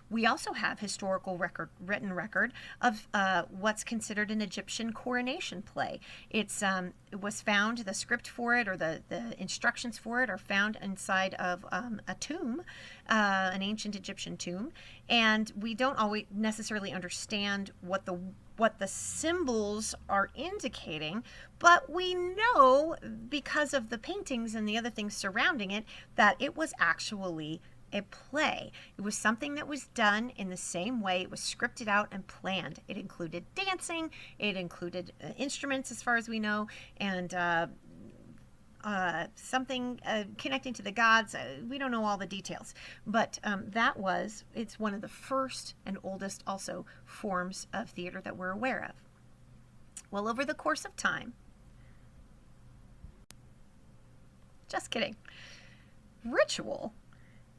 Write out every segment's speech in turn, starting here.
We also have historical written record of what's considered an Egyptian coronation play. It was found, the script for it or the instructions for it are found inside of a tomb, an ancient Egyptian tomb, and we don't always necessarily understand what the symbols are indicating, but we know because of the paintings and the other things surrounding it that it was actually a play. It was something that was done in the same way. It was scripted out and planned. It included dancing, it included instruments as far as we know, and something connecting to the gods. We don't know all the details, but it's one of the first and oldest also forms of theater that we're aware of. Well, over the course of time, just kidding, ritual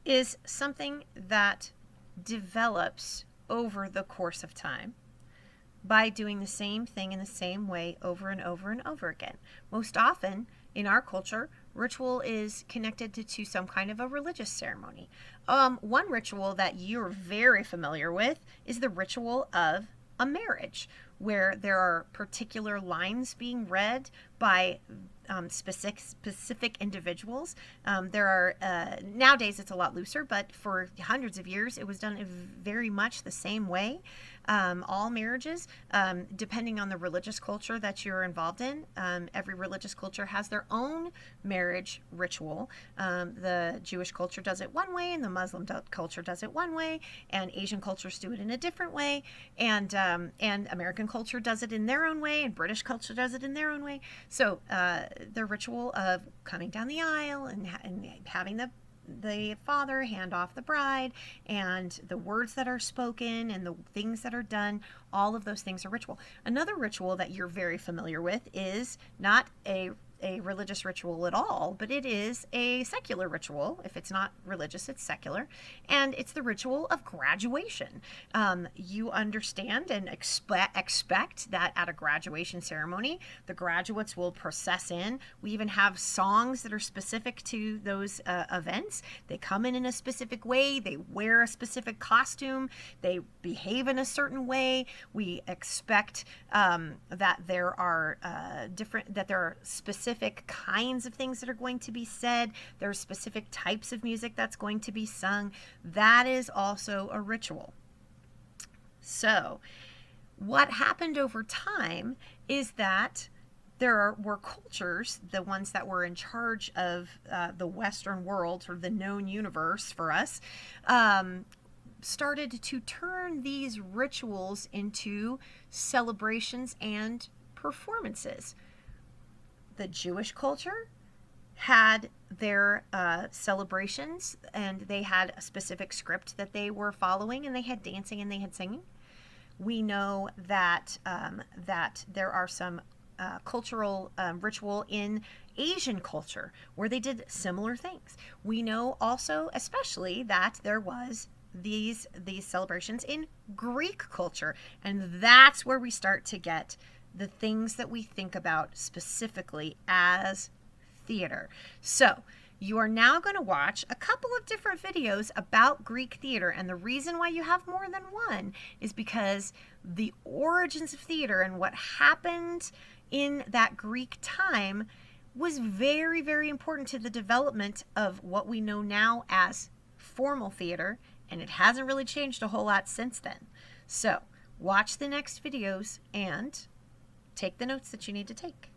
is something that develops over the course of time by doing the same thing in the same way over and over and over again. Most often in our culture, ritual is connected to some kind of a religious ceremony. One ritual that you're very familiar with is the ritual of a marriage, where there are particular lines being read by specific individuals. There are nowadays it's a lot looser, but for hundreds of years it was done very much the same way. All marriages, depending on the religious culture that you're involved in, every religious culture has their own marriage ritual. The Jewish culture does it one way, and the Muslim culture does it one way, and Asian cultures do it in a different way, and American culture does it in their own way, and British culture does it in their own way. So the ritual of coming down the aisle and having the father hand off the bride, and the words that are spoken and the things that are done, all of those things are ritual. Another ritual that you're very familiar with is not a religious ritual at all, but it is a secular ritual. If it's not religious, it's secular, and it's the ritual of graduation. You understand and expect that at a graduation ceremony, the graduates will process in. We even have songs that are specific to those events. They come in a specific way, they wear a specific costume, they behave in a certain way. We expect that there are specific kinds of things that are going to be said. There are specific types of music that's going to be sung. That is also a ritual. So, what happened over time is that were cultures, the ones that were in charge of the Western world, or the known universe for us, started to turn these rituals into celebrations and performances. The Jewish culture had their celebrations, and they had a specific script that they were following, and they had dancing and they had singing. We know that there are some cultural ritual in Asian culture where they did similar things. We know also, especially, that there was these celebrations in Greek culture, and that's where we start to get the things that we think about specifically as theater. So you are now going to watch a couple of different videos about Greek theater, and the reason why you have more than one is because the origins of theater and what happened in that Greek time was very, very important to the development of what we know now as formal theater, and it hasn't really changed a whole lot since then. So watch the next videos and take the notes that you need to take.